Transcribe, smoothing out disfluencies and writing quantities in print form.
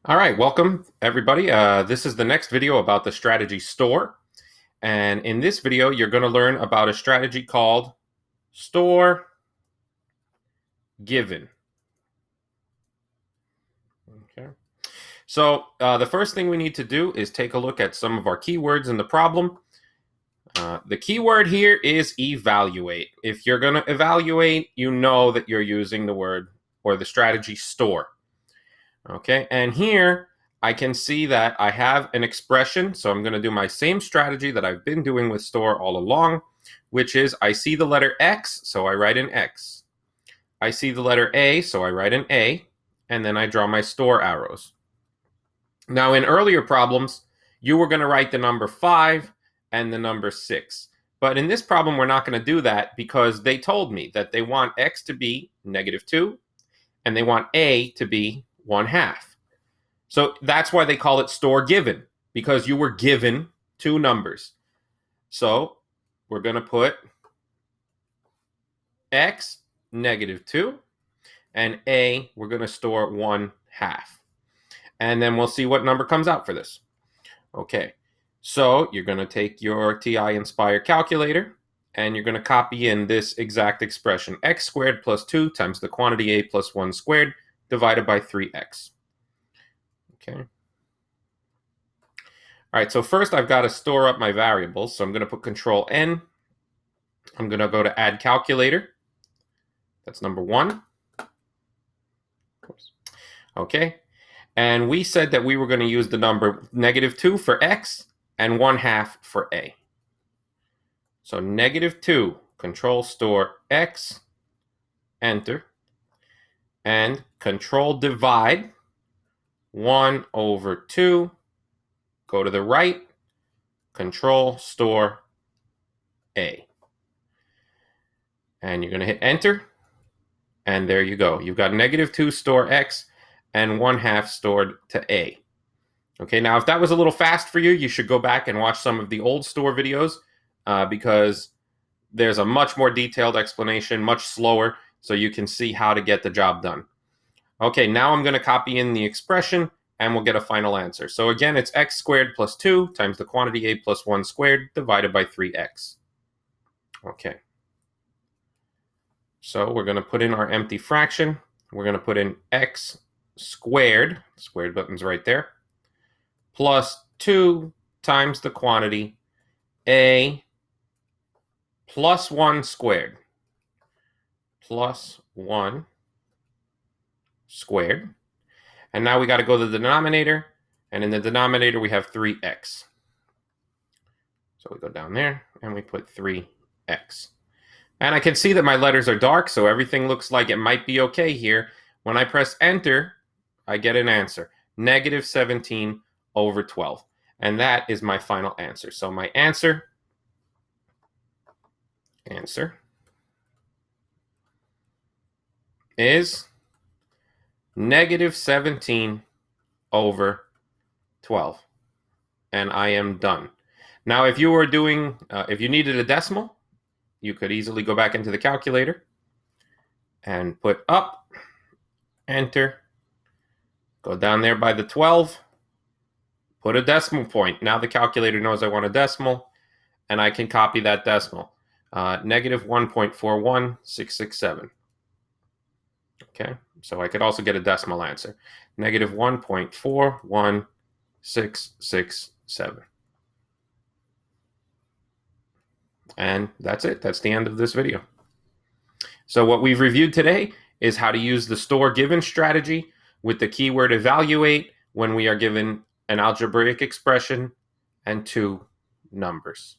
All right, welcome everybody. This is the next video about the strategy STOR. And in this video, you're going to learn about a strategy called STOR given. Okay. So the first thing we need to do is take a look at some of our keywords in the problem. The keyword here is evaluate. If you're going to evaluate, you know that you're using the word or the strategy STOR. Okay, and here I can see that I have an expression, so I'm going to do my same strategy that I've been doing with STOR all along, which is I see the letter X, so I write an X. I see the letter A, so I write an A, and then I draw my STOR arrows. Now, in earlier problems, you were going to write the number 5 and the number 6. But in this problem, we're not going to do that because they told me that they want X to be -2, and they want A to be 1/2. So that's why they call it STOR given, because you were given two numbers. So we're going to put X -2 and A, we're going to store 1/2. And then we'll see what number comes out for this. Okay, so you're going to take your TI-Nspire calculator and you're going to copy in this exact expression, x squared plus 2 times the quantity A plus 1 squared divided by 3x. Okay. All right, so first I've got to store up my variables. So I'm going to put Control N. I'm going to go to Add Calculator. That's number 1. Okay. And we said that we were going to use the number -2 for X and 1/2 for A. So -2, Control Store X, Enter, and Control Divide 1/2. Go to the right, Control Store A. And you're going to hit Enter. And there you go. You've got -2 store X and 1/2 stored to A. Okay, now if that was a little fast for you, you should go back and watch some of the old STOR videos because there's a much more detailed explanation, much slower, so you can see how to get the job done. Okay, now I'm going to copy in the expression and we'll get a final answer. So again, it's x squared plus 2 times the quantity A plus 1 squared divided by 3x. Okay. So we're going to put in our empty fraction. We're going to put in x squared, squared button's right there, plus 2 times the quantity A plus 1 squared, plus 1 squared. And now we got to go to the denominator, and in the denominator we have 3x. So we go down there and we put 3x. And I can see that my letters are dark, so everything looks like it might be okay here. When I press Enter, I get an answer, -17/12. And that is my final answer. So my answer is -17/12. And I am done. Now, if you were doing, if you needed a decimal, you could easily go back into the calculator and put up, Enter, go down there by the 12, put a decimal point. Now the calculator knows I want a decimal, and I can copy that decimal, -1.41667. Okay, so I could also get a decimal answer, -1.41667. And that's it. That's the end of this video. So what we've reviewed today is how to use the STOR given strategy with the keyword evaluate when we are given an algebraic expression and two numbers.